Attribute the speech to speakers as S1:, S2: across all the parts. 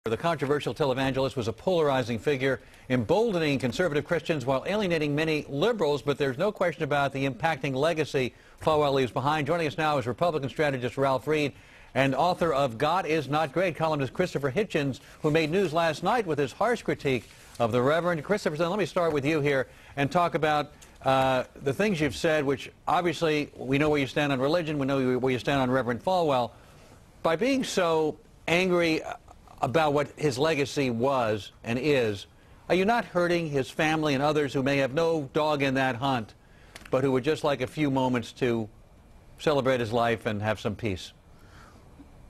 S1: The controversial televangelist was a polarizing figure, emboldening conservative Christians while alienating many liberals, but there's no question about the impacting legacy Falwell leaves behind. Joining us now is Republican strategist Ralph Reed and author of God Is Not Great, columnist Christopher Hitchens, who made news last night with his harsh critique of the Reverend. Christopher, let me start with you here and talk about the things you've said, which obviously we know where you stand on religion, we know where you stand on Reverend Falwell. By being so angry about what his legacy was and is, are you not hurting his family and others who may have no dog in that hunt, but who would just like a few moments to celebrate his life and have some peace?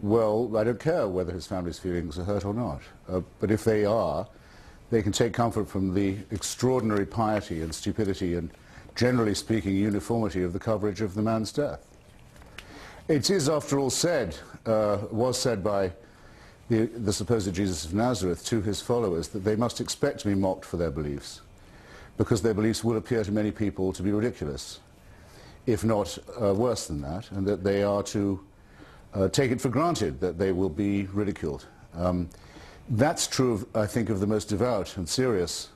S2: Well, I don't care whether his family's feelings are hurt or not, but if they are, they can take comfort from the extraordinary piety and stupidity and, generally speaking, uniformity of the coverage of the man's death. It is, after all, was said by the supposed Jesus of Nazareth to his followers that they must expect to be mocked for their beliefs, because their beliefs will appear to many people to be ridiculous, if not worse than that, and that they are to take it for granted that they will be ridiculed. That's true, I think, of the most devout and serious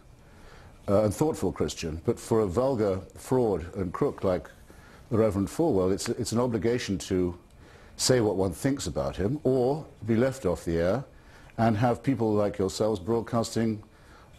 S2: and thoughtful Christian, but for a vulgar fraud and crook like the Reverend Falwell, it's an obligation to say what one thinks about him, or be left off the air and have people like yourselves broadcasting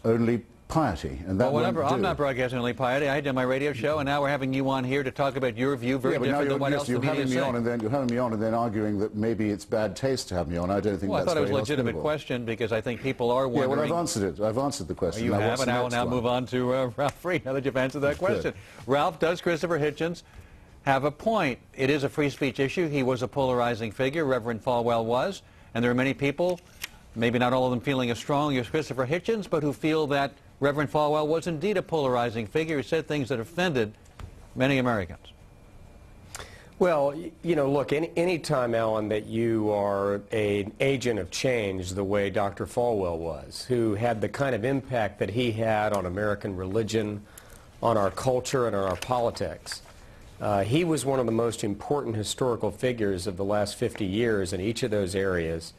S2: only piety. And that
S1: whatever. I'm not broadcasting only piety. I did my radio show, and now we're having you on here to talk about your view, very different than what else the media is saying.
S2: You're having me on and then arguing that maybe it's bad taste to have me on. I don't think that's very hospitable.
S1: Well, I thought it was a legitimate question, because I think people are wondering.
S2: Yeah, well, I've answered it. I've answered the question.
S1: You have, and I will now move on to Ralph Reed, now that you've answered that question. Ralph, does Christopher Hitchens have a point? It is a free speech issue. He was a polarizing figure, Reverend Falwell was, and there are many people, maybe not all of them feeling as strong as Christopher Hitchens, but who feel that Reverend Falwell was indeed a polarizing figure. He said things that offended many Americans.
S3: Well, you know, look, any time, Alan, that you are an agent of change the way Dr. Falwell was, who had the kind of impact that he had on American religion, on our culture, and on our politics, he was one of the most important historical figures of the last 50 years in each of those areas,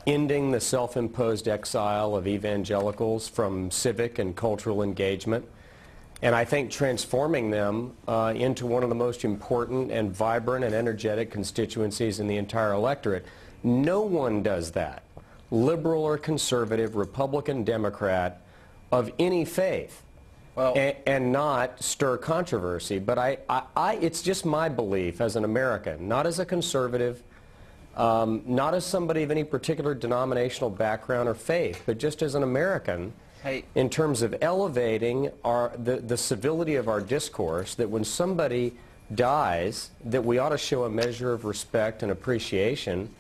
S3: ending the self-imposed exile of evangelicals from civic and cultural engagement, and I think transforming them into one of the most important and vibrant and energetic constituencies in the entire electorate. No one does that, liberal or conservative, Republican, Democrat, of any faith. Well, and not stir controversy. But it's just my belief as an American, not as a conservative, not as somebody of any particular denominational background or faith, but just as an American, in terms of elevating the civility of our discourse, that when somebody dies, that we ought to show a measure of respect and appreciation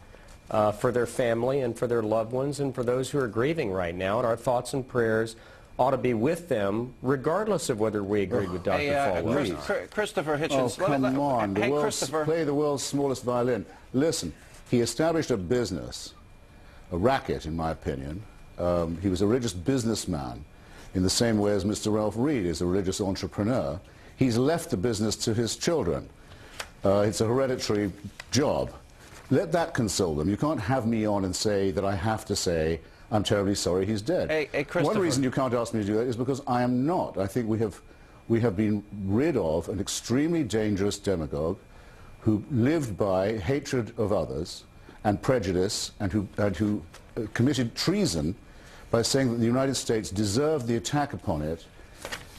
S3: for their family and for their loved ones and for those who are grieving right now, and our thoughts and prayers ought to be with them, regardless of whether we agreed with Dr. Falwell.
S4: Christopher Hitchens.
S2: Oh, come on. Play the world's smallest violin. Listen, he established a business, a racket, in my opinion. He was a religious businessman in the same way as Mr. Ralph Reed is a religious entrepreneur. He's left the business to his children. It's a hereditary job. Let that console them. You can't have me on and say that I have to say, I'm terribly sorry he's dead.
S4: Hey,
S2: one reason you can't ask me to do that is because I am not. I think we have been rid of an extremely dangerous demagogue who lived by hatred of others and prejudice, and who committed treason by saying that the United States deserved the attack upon it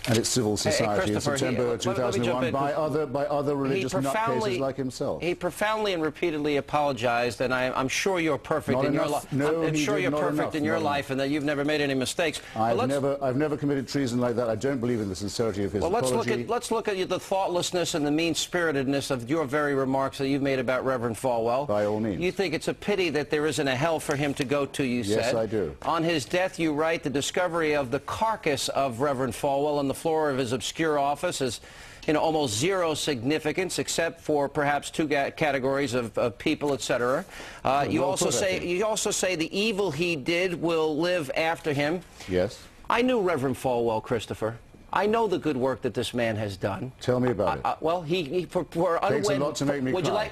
S2: and its civil society in September 2001 by other religious nutcases like himself.
S4: He profoundly and repeatedly apologized, and I'm sure you're perfect in your life. I'm sure you're perfect in your life, and that you've never made any mistakes.
S2: I've never committed treason like that. I don't believe in the sincerity of his apology.
S4: Let's look at the thoughtlessness and the mean-spiritedness of your very remarks that you've made about Reverend Falwell.
S2: By all means.
S4: You think it's a pity that there isn't a hell for him to go to, you said.
S2: Yes, I do.
S4: On his death, you write, the discovery of the carcass of Reverend Falwell on the floor of his obscure office is, almost zero significance, except for perhaps two categories of people, etc. You also say the evil he did will live after him.
S2: Yes.
S4: I knew Reverend Falwell, Christopher. I know the good work that this man has done.
S2: Tell me about it.
S4: Well, for unwed...
S2: Takes a lot to make me cry.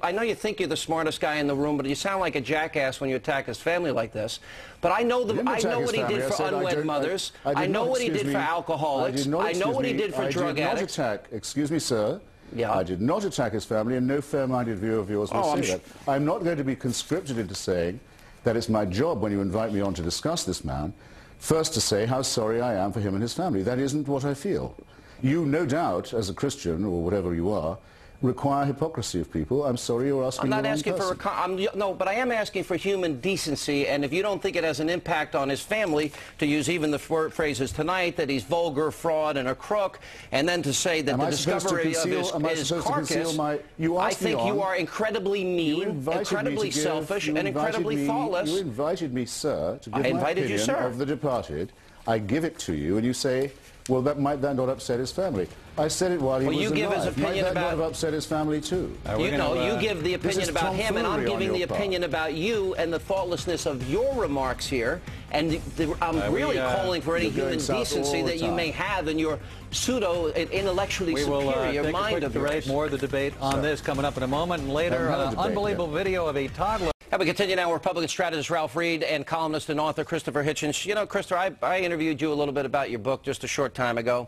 S4: I know you think you're the smartest guy in the room, but you sound like a jackass when you attack his family like this. But I know what he did for unwed mothers. I know what he did for alcoholics. I know what he did for drug addicts.
S2: Excuse me, sir.
S4: Yeah.
S2: I did not attack his family, and no fair-minded viewer of yours will say that. I'm not going to be conscripted into saying that it's my job, when you invite me on to discuss this man, first to say how sorry I am for him and his family. That isn't what I feel. You, no doubt, as a Christian, or whatever you are, require hypocrisy of people. I'm sorry you're asking the wrong person.
S4: I'm not asking for... no, but I am asking for human decency, and if you don't think it has an impact on his family, to use even the phrases tonight, that he's vulgar, fraud, and a crook, and then to say that the discovery of his carcass, I think you are incredibly mean, incredibly selfish, and incredibly thoughtless.
S2: You invited me, sir, to give my opinion of the departed. I give it to you, and you say, well, might that not upset his family? I said it while he was alive.
S4: You give his opinion
S2: might that not have upset his family too?
S4: You give the opinion about him, and I'm giving the opinion about you and the thoughtlessness of your remarks here. And I'm really calling for any human decency that you may have in your pseudo-intellectually superior mind of yours.
S1: More of the debate on this coming up in a moment. And later, an unbelievable video of a toddler.
S4: And we continue now. Republican strategist Ralph Reed and columnist and author Christopher Hitchens. You know, Christopher, I interviewed you a little bit about your book just a short time ago.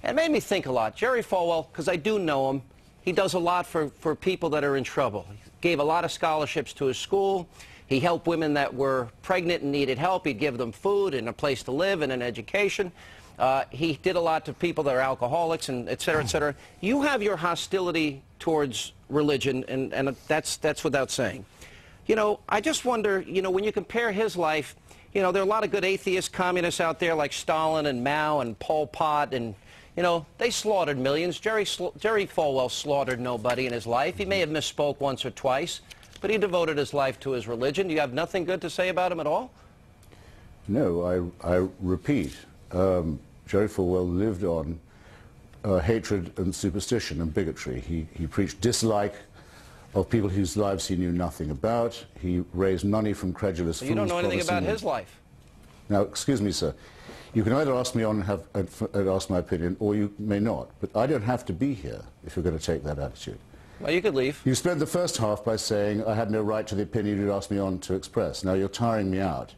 S4: It made me think a lot. Jerry Falwell, because I do know him, he does a lot for people that are in trouble. He gave a lot of scholarships to his school. He helped women that were pregnant and needed help. He'd give them food and a place to live and an education. He did a lot to people that are alcoholics and et cetera, et cetera. You have your hostility towards religion, and that's without saying. You know, I just wonder, you know, when you compare his life, you know, there are a lot of good atheist communists out there like Stalin and Mao and Pol Pot, and, you know, they slaughtered millions. Jerry Falwell slaughtered nobody in his life. He may have misspoke once or twice, but he devoted his life to his religion. Do you have nothing good to say about him at all?
S2: No, I repeat, Jerry Falwell lived on hatred and superstition and bigotry. He preached dislike of people whose lives he knew nothing about. He raised money from credulous fools.
S4: You don't know anything about his life.
S2: Now, excuse me, sir. You can either ask me on and ask my opinion, or you may not. But I don't have to be here if you're going to take that attitude.
S4: Well, you could leave.
S2: You spent the first half by saying I had no right to the opinion you'd asked me on to express. Now, you're tiring me out.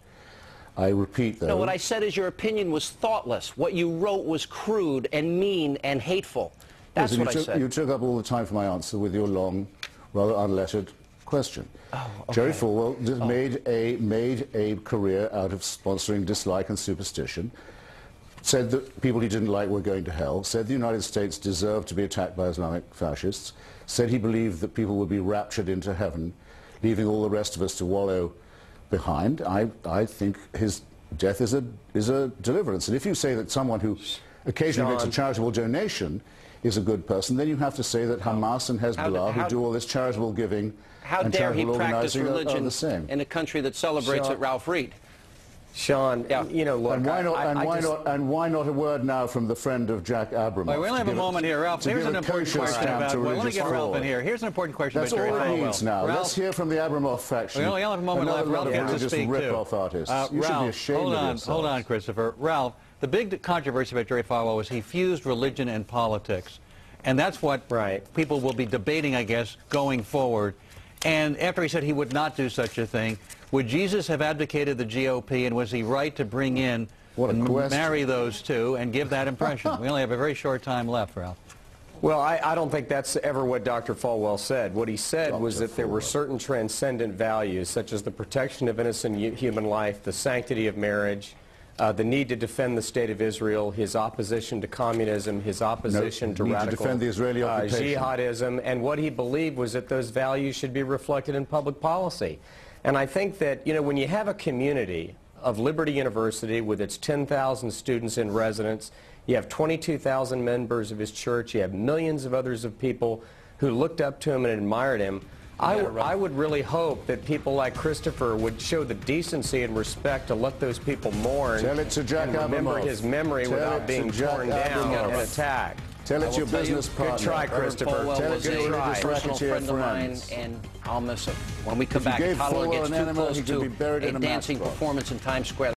S2: I repeat, though...
S4: No, what I said is your opinion was thoughtless. What you wrote was crude and mean and hateful. That's what I said.
S2: You took up all the time for my answer with your long, rather unlettered question.
S4: Oh, okay.
S2: Jerry Falwell made a career out of sponsoring dislike and superstition, said that people he didn't like were going to hell, said the United States deserved to be attacked by Islamic fascists, said he believed that people would be raptured into heaven, leaving all the rest of us to wallow behind. I think his death is a deliverance. And if you say that someone who occasionally makes a charitable donation is a good person, then you have to say that Hamas and Hezbollah, who do all this charitable giving and charitable organizing, are the same.
S4: In a country that celebrates it, Ralph Reed.
S3: Sean, you know, look,
S2: and why not a word now from the friend of Jack Abramoff?
S1: Well, we only have a moment here, Ralph. Here's an important question about... Well, let me get Ralph in here. Here's an important question about Jerry Falwell.
S2: That's all it needs now. Let's hear from the Abramoff faction.
S1: We only have a moment left. Ralph gets to speak, too.
S2: Artists. You should be ashamed of yourselves.
S1: Hold on, Christopher. Ralph, the big controversy about Jerry Falwell was he fused religion and politics. And that's what people will be debating, I guess, going forward. And after he said he would not do such a thing, would Jesus have advocated the GOP, and was he right to bring in and marry those two and give that impression? We only have a very short time left, Ralph.
S3: Well, I don't think that's ever what Dr. Falwell said. What he said was that there were certain transcendent values, such as the protection of innocent human life, the sanctity of marriage, the need to defend the State of Israel, his opposition to communism, his opposition to radical
S2: defend the Israeli
S3: jihadism, and what he believed was that those values should be reflected in public policy. And I think that, you know, when you have a community of Liberty University with its 10,000 students in residence, you have 22,000 members of his church, you have millions of others of people who looked up to him and admired him, I would really hope that people like Christopher would show the decency and respect to let those people mourn
S2: and
S3: remember his memory without being torn down and attacked.
S2: Tell it your business partner.
S3: Good try, Christopher.
S4: Tell it your personal friend of mine, and I'll miss him. When we come back, a toddler gets too close to a dancing performance in Times Square.